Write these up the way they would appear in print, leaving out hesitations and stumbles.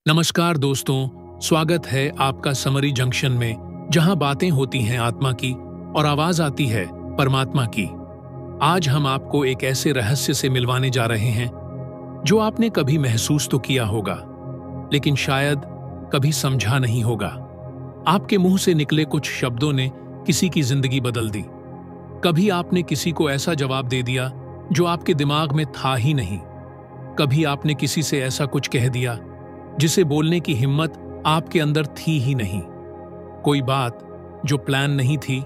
नमस्कार दोस्तों, स्वागत है आपका समरी जंक्शन में, जहां बातें होती हैं आत्मा की और आवाज आती है परमात्मा की। आज हम आपको एक ऐसे रहस्य से मिलवाने जा रहे हैं जो आपने कभी महसूस तो किया होगा, लेकिन शायद कभी समझा नहीं होगा। आपके मुंह से निकले कुछ शब्दों ने किसी की जिंदगी बदल दी। कभी आपने किसी को ऐसा जवाब दे दिया जो आपके दिमाग में था ही नहीं। कभी आपने किसी से ऐसा कुछ कह दिया जिसे बोलने की हिम्मत आपके अंदर थी ही नहीं। कोई बात जो प्लान नहीं थी,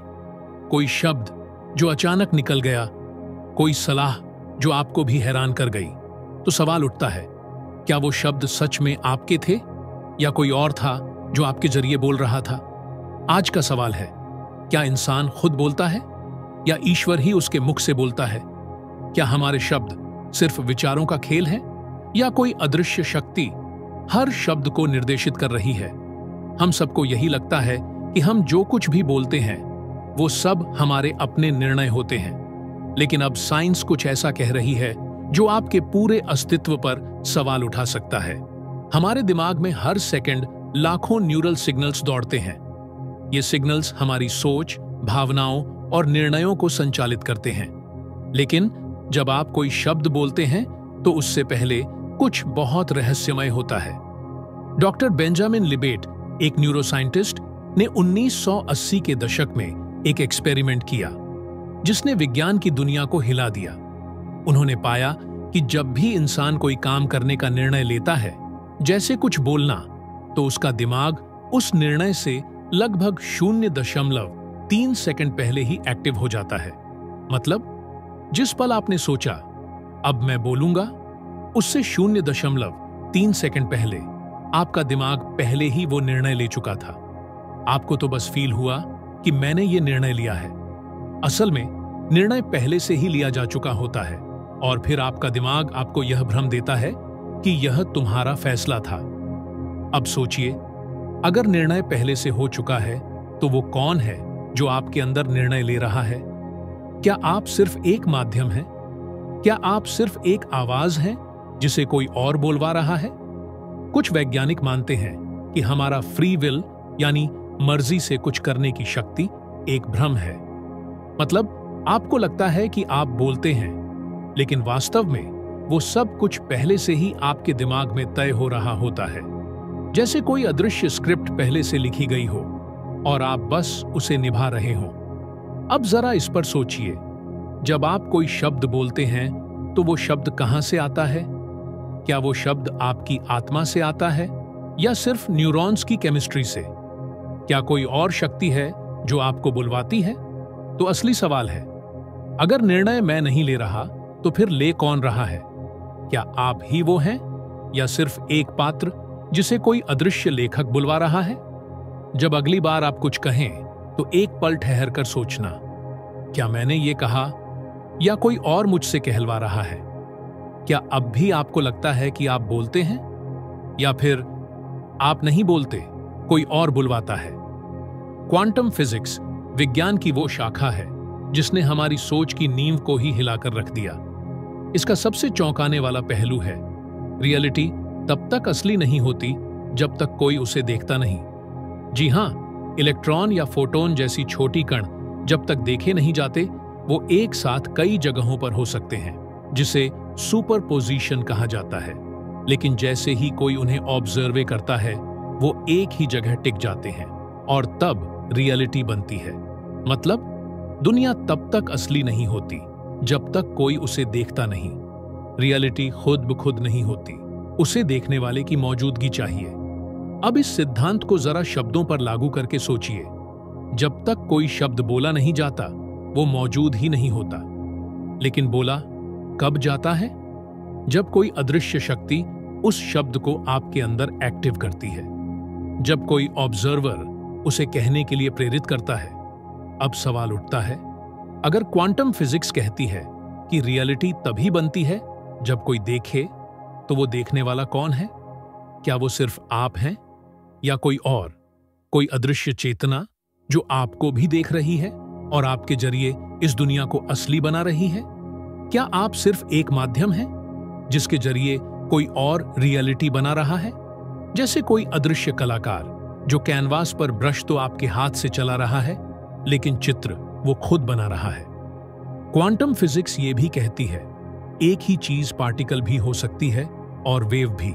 कोई शब्द जो अचानक निकल गया, कोई सलाह जो आपको भी हैरान कर गई। तो सवाल उठता है, क्या वो शब्द सच में आपके थे या कोई और था जो आपके जरिए बोल रहा था? आज का सवाल है, क्या इंसान खुद बोलता है या ईश्वर ही उसके मुख से बोलता है? क्या हमारे शब्द सिर्फ विचारों का खेल है या कोई अदृश्य शक्ति हर शब्द को निर्देशित कर रही है? हम सबको यही लगता है कि हम जो कुछ भी बोलते हैं वो सब हमारे अपने निर्णय होते हैं, लेकिन अब साइंस कुछ ऐसा कह रही है जो आपके पूरे अस्तित्व पर सवाल उठा सकता है। हमारे दिमाग में हर सेकंड लाखों न्यूरल सिग्नल्स दौड़ते हैं। ये सिग्नल्स हमारी सोच, भावनाओं और निर्णयों को संचालित करते हैं। लेकिन जब आप कोई शब्द बोलते हैं तो उससे पहले कुछ बहुत रहस्यमय होता है। डॉक्टर बेंजामिन लिबेट, एक न्यूरोसाइंटिस्ट, ने 1980 के दशक में एक एक्सपेरिमेंट किया जिसने विज्ञान की दुनिया को हिला दिया। उन्होंने पाया कि जब भी इंसान कोई काम करने का निर्णय लेता है, जैसे कुछ बोलना, तो उसका दिमाग उस निर्णय से लगभग 0.3 सेकंड पहले ही एक्टिव हो जाता है। मतलब जिस पल आपने सोचा अब मैं बोलूंगा, उससे 0.3 सेकंड पहले आपका दिमाग पहले ही वो निर्णय ले चुका था। आपको तो बस फील हुआ कि मैंने ये निर्णय लिया है। असल में निर्णय पहले से ही लिया जा चुका होता है और फिर आपका दिमाग आपको यह भ्रम देता है कि यह तुम्हारा फैसला था। अब सोचिए, अगर निर्णय पहले से हो चुका है तो वो कौन है जो आपके अंदर निर्णय ले रहा है? क्या आप सिर्फ एक माध्यम हैं? क्या आप सिर्फ एक आवाज हैं जिसे कोई और बोलवा रहा है? कुछ वैज्ञानिक मानते हैं कि हमारा फ्री विल यानी मर्जी से कुछ करने की शक्ति एक भ्रम है। मतलब आपको लगता है कि आप बोलते हैं, लेकिन वास्तव में वो सब कुछ पहले से ही आपके दिमाग में तय हो रहा होता है। जैसे कोई अदृश्य स्क्रिप्ट पहले से लिखी गई हो और आप बस उसे निभा रहे हो। अब जरा इस पर सोचिए, जब आप कोई शब्द बोलते हैं तो वो शब्द कहां से आता है? क्या वो शब्द आपकी आत्मा से आता है या सिर्फ न्यूरॉन्स की केमिस्ट्री से? क्या कोई और शक्ति है जो आपको बुलवाती है? तो असली सवाल है, अगर निर्णय मैं नहीं ले रहा तो फिर ले कौन रहा है? क्या आप ही वो हैं या सिर्फ एक पात्र जिसे कोई अदृश्य लेखक बुलवा रहा है? जब अगली बार आप कुछ कहें तो एक पल ठहर कर सोचना, क्या मैंने ये कहा या कोई और मुझसे कहलवा रहा है? क्या अब भी आपको लगता है कि आप बोलते हैं या फिर आप नहीं बोलते, कोई और बुलवाता है? क्वांटम फिजिक्स विज्ञान की वो शाखा है जिसने हमारी सोच की नींव को ही हिलाकर रख दिया। इसका सबसे चौंकाने वाला पहलू है, रियलिटी तब तक असली नहीं होती जब तक कोई उसे देखता नहीं। जी हां, इलेक्ट्रॉन या फोटोन जैसी छोटी कण जब तक देखे नहीं जाते, वो एक साथ कई जगहों पर हो सकते हैं, जिसे सुपरपोजिशन कहा जाता है। लेकिन जैसे ही कोई उन्हें ऑब्जर्व करता है, वो एक ही जगह टिक जाते हैं और तब रियलिटी बनती है। मतलब दुनिया तब तक असली नहीं होती जब तक कोई उसे देखता नहीं। रियलिटी खुद ब खुद नहीं होती, उसे देखने वाले की मौजूदगी चाहिए। अब इस सिद्धांत को जरा शब्दों पर लागू करके सोचिए। जब तक कोई शब्द बोला नहीं जाता, वो मौजूद ही नहीं होता। लेकिन बोला कब जाता है? जब कोई अदृश्य शक्ति उस शब्द को आपके अंदर एक्टिव करती है, जब कोई ऑब्जर्वर उसे कहने के लिए प्रेरित करता है। अब सवाल उठता है, अगर क्वांटम फिजिक्स कहती है कि रियलिटी तभी बनती है जब कोई देखे, तो वो देखने वाला कौन है? क्या वो सिर्फ आप हैं या कोई और, कोई अदृश्य चेतना जो आपको भी देख रही है और आपके जरिए इस दुनिया को असली बना रही है? क्या आप सिर्फ एक माध्यम हैं जिसके जरिए कोई और रियलिटी बना रहा है? जैसे कोई अदृश्य कलाकार जो कैनवास पर ब्रश तो आपके हाथ से चला रहा है, लेकिन चित्र वो खुद बना रहा है। क्वांटम फिजिक्स ये भी कहती है, एक ही चीज पार्टिकल भी हो सकती है और वेव भी।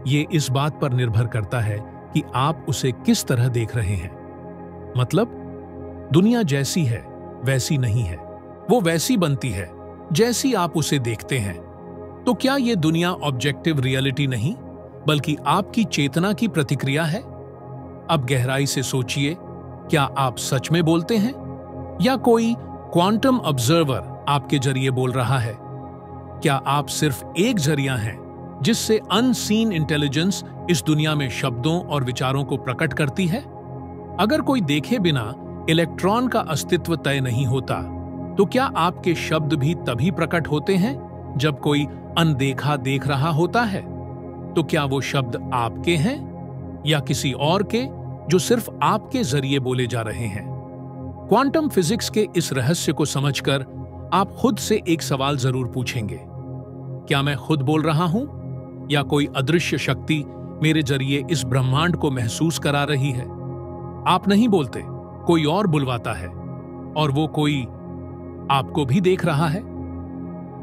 ये इस बात पर निर्भर करता है कि आप उसे किस तरह देख रहे हैं। मतलब दुनिया जैसी है वैसी नहीं है, वो वैसी बनती है जैसी आप उसे देखते हैं। तो क्या ये दुनिया ऑब्जेक्टिव रियलिटी नहीं, बल्कि आपकी चेतना की प्रतिक्रिया है? अब गहराई से सोचिए, क्या आप सच में बोलते हैं या कोई क्वांटम ऑब्जर्वर आपके जरिए बोल रहा है? क्या आप सिर्फ एक जरिया हैं जिससे अनसीन इंटेलिजेंस इस दुनिया में शब्दों और विचारों को प्रकट करती है? अगर कोई देखे बिना इलेक्ट्रॉन का अस्तित्व तय नहीं होता, तो क्या आपके शब्द भी तभी प्रकट होते हैं जब कोई अनदेखा देख रहा होता है? तो क्या वो शब्द आपके हैं या किसी और के, जो सिर्फ आपके जरिए बोले जा रहे हैं? क्वांटम फिजिक्स के इस रहस्य को समझकर आप खुद से एक सवाल जरूर पूछेंगे, क्या मैं खुद बोल रहा हूं या कोई अदृश्य शक्ति मेरे जरिए इस ब्रह्मांड को महसूस करा रही है? आप नहीं बोलते, कोई और बुलवाता है, और वो कोई आपको भी देख रहा है।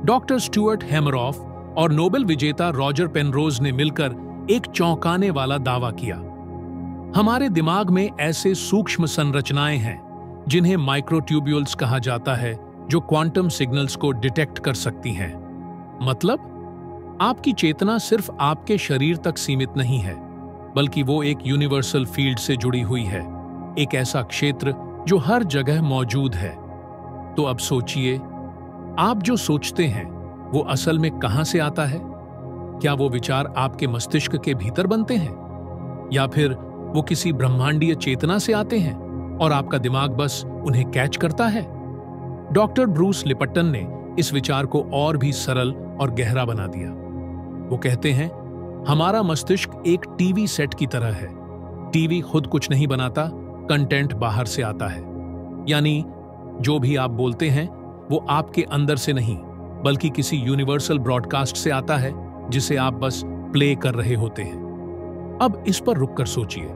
डॉक्टर स्टुअर्ट हैमरॉफ और नोबेल विजेता रॉजर पेनरोज ने मिलकर एक चौंकाने वाला दावा किया। हमारे दिमाग में ऐसे सूक्ष्म संरचनाएं हैं जिन्हें माइक्रोट्यूब्यूल्स कहा जाता है, जो क्वांटम सिग्नल्स को डिटेक्ट कर सकती हैं। मतलब आपकी चेतना सिर्फ आपके शरीर तक सीमित नहीं है, बल्कि वो एक यूनिवर्सल फील्ड से जुड़ी हुई है, एक ऐसा क्षेत्र जो हर जगह मौजूद है। तो अब सोचिए, आप जो सोचते हैं वो असल में कहां से आता है? क्या वो विचार आपके मस्तिष्क के भीतर बनते हैं, या फिर वो किसी ब्रह्मांडीय चेतना से आते हैं और आपका दिमाग बस उन्हें कैच करता है? डॉक्टर ब्रूस लिपटन ने इस विचार को और भी सरल और गहरा बना दिया। वो कहते हैं, हमारा मस्तिष्क एक टीवी सेट की तरह है। टीवी खुद कुछ नहीं बनाता, कंटेंट बाहर से आता है। यानी जो भी आप बोलते हैं वो आपके अंदर से नहीं, बल्कि किसी यूनिवर्सल ब्रॉडकास्ट से आता है, जिसे आप बस प्ले कर रहे होते हैं। अब इस पर रुककर सोचिए,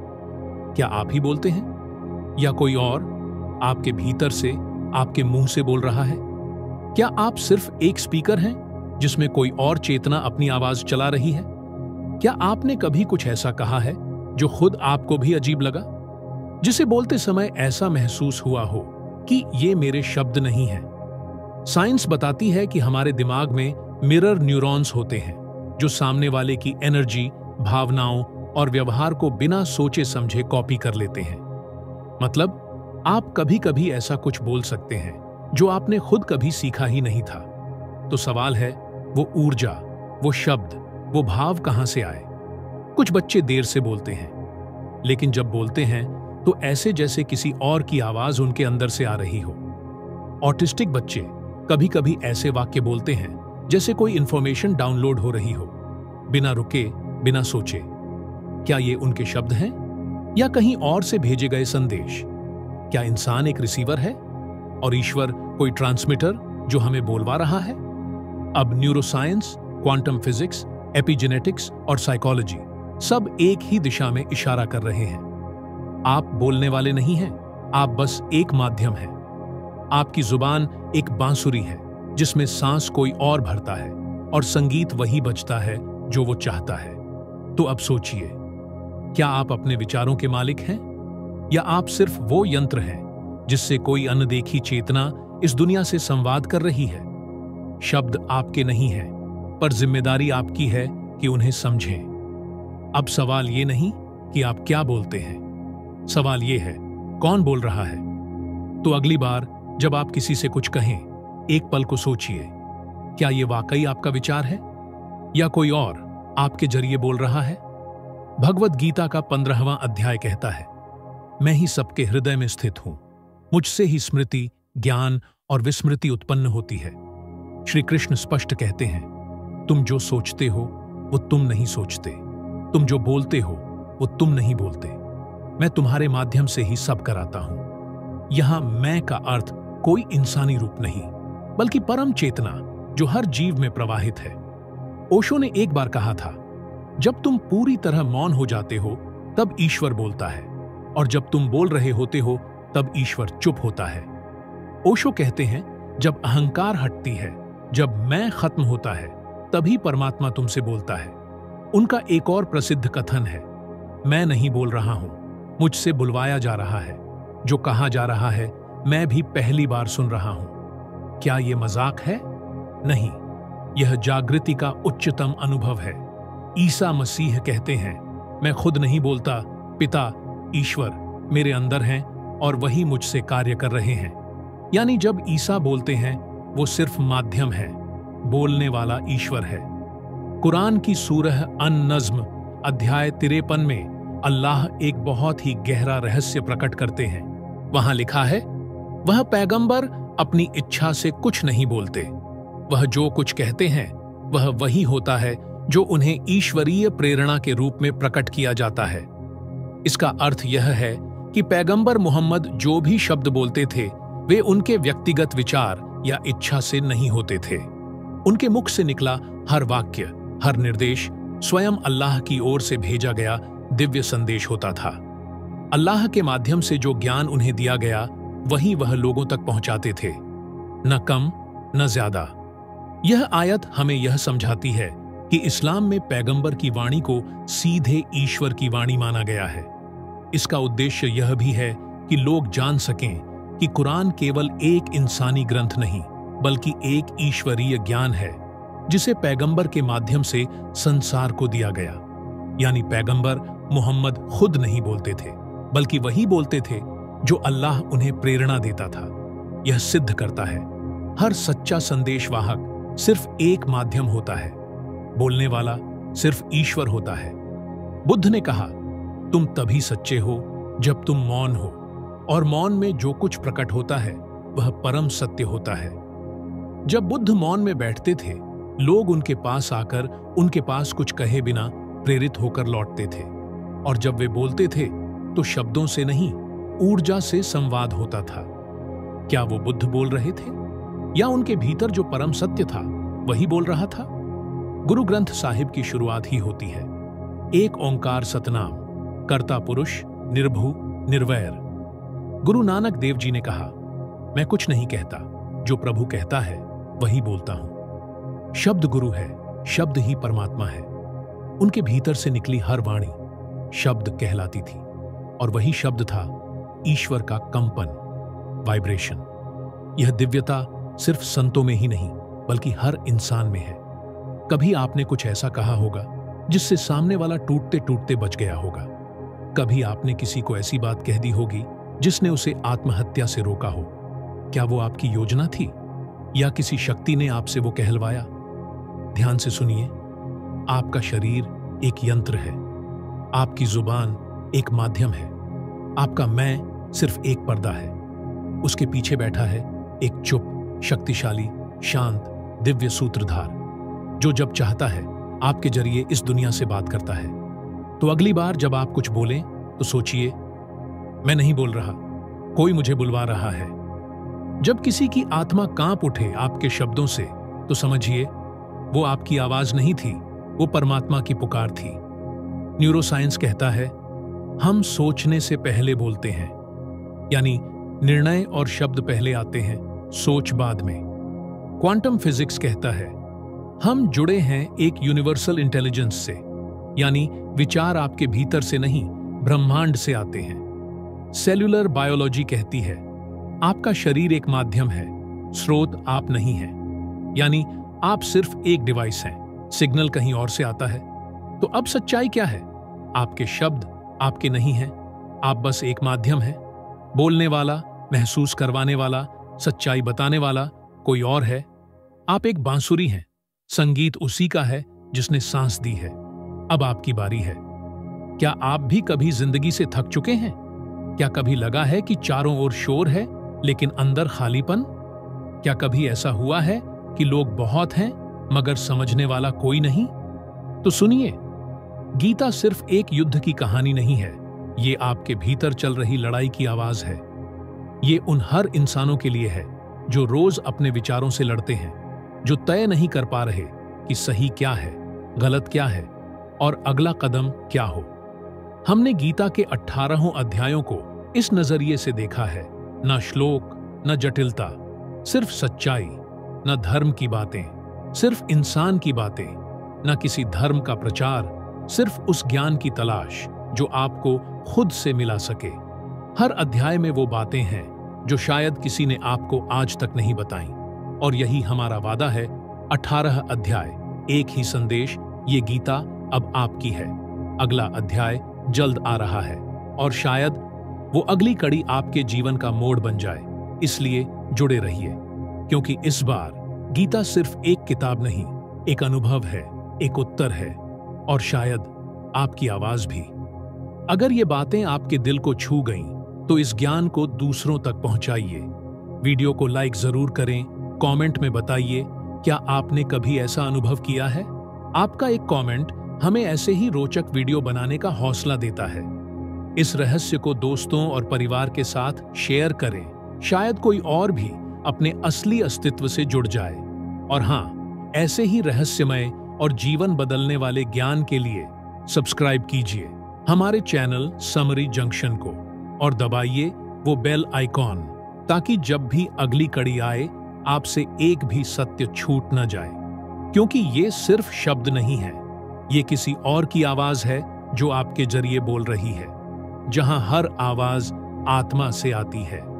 क्या आप ही बोलते हैं या कोई और आपके भीतर से, आपके मुंह से बोल रहा है? क्या आप सिर्फ एक स्पीकर हैं जिसमें कोई और चेतना अपनी आवाज चला रही है? क्या आपने कभी कुछ ऐसा कहा है जो खुद आपको भी अजीब लगा, जिसे बोलते समय ऐसा महसूस हुआ हो कि ये मेरे शब्द नहीं हैं? साइंस बताती है कि हमारे दिमाग में मिरर न्यूरॉन्स होते हैं, जो सामने वाले की एनर्जी, भावनाओं और व्यवहार को बिना सोचे समझे कॉपी कर लेते हैं। मतलब आप कभी कभी ऐसा कुछ बोल सकते हैं जो आपने खुद कभी सीखा ही नहीं था। तो सवाल है, वो ऊर्जा, वो शब्द, वो भाव कहां से आए? कुछ बच्चे देर से बोलते हैं, लेकिन जब बोलते हैं तो ऐसे जैसे किसी और की आवाज उनके अंदर से आ रही हो। ऑटिस्टिक बच्चे कभी कभी ऐसे वाक्य बोलते हैं जैसे कोई इंफॉर्मेशन डाउनलोड हो रही हो, बिना रुके, बिना सोचे। क्या ये उनके शब्द हैं या कहीं और से भेजे गए संदेश? क्या इंसान एक रिसीवर है और ईश्वर कोई ट्रांसमीटर जो हमें बोलवा रहा है? अब न्यूरोसाइंस, क्वांटम फिजिक्स, एपिजेनेटिक्स और साइकोलॉजी सब एक ही दिशा में इशारा कर रहे हैं। आप बोलने वाले नहीं हैं, आप बस एक माध्यम हैं। आपकी जुबान एक बांसुरी है जिसमें सांस कोई और भरता है और संगीत वही बजता है जो वो चाहता है। तो अब सोचिए, क्या आप अपने विचारों के मालिक हैं या आप सिर्फ वो यंत्र हैं जिससे कोई अनदेखी चेतना इस दुनिया से संवाद कर रही है? शब्द आपके नहीं हैं, पर जिम्मेदारी आपकी है कि उन्हें समझें। अब सवाल ये नहीं कि आप क्या बोलते हैं, सवाल ये है, कौन बोल रहा है? तो अगली बार जब आप किसी से कुछ कहें, एक पल को सोचिए, क्या ये वाकई आपका विचार है या कोई और आपके जरिए बोल रहा है? भगवद गीता का 15वां अध्याय कहता है, मैं ही सबके हृदय में स्थित हूं, मुझसे ही स्मृति, ज्ञान और विस्मृति उत्पन्न होती है। श्री कृष्ण स्पष्ट कहते हैं, तुम जो सोचते हो वो तुम नहीं सोचते, तुम जो बोलते हो वो तुम नहीं बोलते, मैं तुम्हारे माध्यम से ही सब कराता हूं। यहां मैं का अर्थ कोई इंसानी रूप नहीं, बल्कि परम चेतना जो हर जीव में प्रवाहित है। ओशो ने एक बार कहा था, जब तुम पूरी तरह मौन हो जाते हो तब ईश्वर बोलता है, और जब तुम बोल रहे होते हो तब ईश्वर चुप होता है। ओशो कहते हैं, जब अहंकार हटती है, जब मैं खत्म होता है, तभी परमात्मा तुमसे बोलता है। उनका एक और प्रसिद्ध कथन है, मैं नहीं बोल रहा हूं, मुझसे बुलवाया जा रहा है। जो कहा जा रहा है मैं भी पहली बार सुन रहा हूं। क्या ये मजाक है? नहीं, यह जागृति का उच्चतम अनुभव है। ईसा मसीह कहते हैं, मैं खुद नहीं बोलता, पिता ईश्वर मेरे अंदर हैं और वही मुझसे कार्य कर रहे हैं। यानी जब ईसा बोलते हैं वो सिर्फ माध्यम है, बोलने वाला ईश्वर है। कुरान की सूरह अन-नज्म अध्याय 53 में अल्लाह एक बहुत ही गहरा रहस्य प्रकट करते हैं। वहां लिखा है, वह पैगंबर अपनी इच्छा से कुछ नहीं बोलते, वह जो कुछ कहते हैं वह वही होता है जो उन्हें ईश्वरीय प्रेरणा के रूप में प्रकट किया जाता है। इसका अर्थ यह है कि पैगंबर मोहम्मद जो भी शब्द बोलते थे वे उनके व्यक्तिगत विचार या इच्छा से नहीं होते थे। उनके मुख से निकला हर वाक्य, हर निर्देश स्वयं अल्लाह की ओर से भेजा गया दिव्य संदेश होता था। अल्लाह के माध्यम से जो ज्ञान उन्हें दिया गया वही वह लोगों तक पहुंचाते थे, न कम न ज्यादा। यह आयत हमें यह समझाती है कि इस्लाम में पैगंबर की वाणी को सीधे ईश्वर की वाणी माना गया है। इसका उद्देश्य यह भी है कि लोग जान सकें कि कुरान केवल एक इंसानी ग्रंथ नहीं बल्कि एक ईश्वरीय ज्ञान है जिसे पैगंबर के माध्यम से संसार को दिया गया। यानी पैगंबर मोहम्मद खुद नहीं बोलते थे बल्कि वही बोलते थे जो अल्लाह उन्हें प्रेरणा देता था। यह सिद्ध करता है हर सच्चा संदेशवाहक सिर्फ एक माध्यम होता है, बोलने वाला सिर्फ ईश्वर होता है। बुद्ध ने कहा, तुम तभी सच्चे हो जब तुम मौन हो, और मौन में जो कुछ प्रकट होता है वह परम सत्य होता है। जब बुद्ध मौन में बैठते थे, लोग उनके पास आकर उनके पास कुछ कहे बिना प्रेरित होकर लौटते थे, और जब वे बोलते थे तो शब्दों से नहीं, ऊर्जा से संवाद होता था। क्या वो बुद्ध बोल रहे थे या उनके भीतर जो परम सत्य था वही बोल रहा था? गुरु ग्रंथ साहिब की शुरुआत ही होती है, एक ओंकार सतनाम, कर्ता पुरुष, निर्भु, निर्वैर। गुरु नानक देव जी ने कहा, मैं कुछ नहीं कहता, जो प्रभु कहता है वही बोलता हूं। शब्द गुरु है, शब्द ही परमात्मा है। उनके भीतर से निकली हर वाणी शब्द कहलाती थी, और वही शब्द था ईश्वर का कंपन, वाइब्रेशन। यह दिव्यता सिर्फ संतों में ही नहीं बल्कि हर इंसान में है। कभी आपने कुछ ऐसा कहा होगा जिससे सामने वाला टूटते टूटते बच गया होगा। कभी आपने किसी को ऐसी बात कह दी होगी जिसने उसे आत्महत्या से रोका हो। क्या वो आपकी योजना थी या किसी शक्ति ने आपसे वो कहलवाया? ध्यान से सुनिए, आपका शरीर एक यंत्र है, आपकी जुबान एक माध्यम है, आपका मैं सिर्फ एक पर्दा है। उसके पीछे बैठा है एक चुप, शक्तिशाली, शांत, दिव्य सूत्रधार जो जब चाहता है आपके जरिए इस दुनिया से बात करता है। तो अगली बार जब आप कुछ बोलें तो सोचिए, मैं नहीं बोल रहा, कोई मुझे बुलवा रहा है। जब किसी की आत्मा कांप उठे आपके शब्दों से तो समझिए वो आपकी आवाज नहीं थी, वो परमात्मा की पुकार थी। न्यूरोसाइंस कहता है, हम सोचने से पहले बोलते हैं, यानी निर्णय और शब्द पहले आते हैं, सोच बाद में। क्वांटम फिजिक्स कहता है, हम जुड़े हैं एक यूनिवर्सल इंटेलिजेंस से, यानी विचार आपके भीतर से नहीं ब्रह्मांड से आते हैं। सेल्यूलर बायोलॉजी कहती है, आपका शरीर एक माध्यम है, स्रोत आप नहीं हैं, यानी आप सिर्फ एक डिवाइस हैं, सिग्नल कहीं और से आता है। तो अब सच्चाई क्या है? आपके शब्द आपके नहीं हैं, आप बस एक माध्यम हैं। बोलने वाला, महसूस करवाने वाला, सच्चाई बताने वाला कोई और है। आप एक बांसुरी हैं, संगीत उसी का है जिसने सांस दी है। अब आपकी बारी है। क्या आप भी कभी जिंदगी से थक चुके हैं? क्या कभी लगा है कि चारों ओर शोर है लेकिन अंदर खालीपन? क्या कभी ऐसा हुआ है कि लोग बहुत हैं मगर समझने वाला कोई नहीं? तो सुनिए, गीता सिर्फ एक युद्ध की कहानी नहीं है, ये आपके भीतर चल रही लड़ाई की आवाज है। ये उन हर इंसानों के लिए है जो रोज अपने विचारों से लड़ते हैं, जो तय नहीं कर पा रहे कि सही क्या है, गलत क्या है, और अगला कदम क्या हो। हमने गीता के 18 अध्यायों को इस नजरिए से देखा है। न श्लोक, न जटिलता, सिर्फ सच्चाई। न धर्म की बातें, सिर्फ इंसान की बातें। न किसी धर्म का प्रचार, सिर्फ उस ज्ञान की तलाश जो आपको खुद से मिला सके। हर अध्याय में वो बातें हैं जो शायद किसी ने आपको आज तक नहीं बताई। और यही हमारा वादा है, 18 अध्याय, एक ही संदेश। ये गीता अब आपकी है। अगला अध्याय जल्द आ रहा है और शायद वो अगली कड़ी आपके जीवन का मोड़ बन जाए। इसलिए जुड़े रहिए, क्योंकि इस बार गीता सिर्फ एक किताब नहीं, एक अनुभव है, एक उत्तर है और शायद आपकी आवाज भी। अगर ये बातें आपके दिल को छू गईं, तो इस ज्ञान को दूसरों तक पहुंचाइए। वीडियो को लाइक जरूर करें, कमेंट में बताइए क्या आपने कभी ऐसा अनुभव किया है। आपका एक कमेंट हमें ऐसे ही रोचक वीडियो बनाने का हौसला देता है। इस रहस्य को दोस्तों और परिवार के साथ शेयर करें, शायद कोई और भी अपने असली अस्तित्व से जुड़ जाए। और हाँ, ऐसे ही रहस्यमय और जीवन बदलने वाले ज्ञान के लिए सब्सक्राइब कीजिए हमारे चैनल समरी जंक्शन को और दबाइए वो बेल आइकॉन, ताकि जब भी अगली कड़ी आए आपसे एक भी सत्य छूट न जाए। क्योंकि ये सिर्फ शब्द नहीं है, ये किसी और की आवाज है जो आपके जरिए बोल रही है, जहां हर आवाज आत्मा से आती है।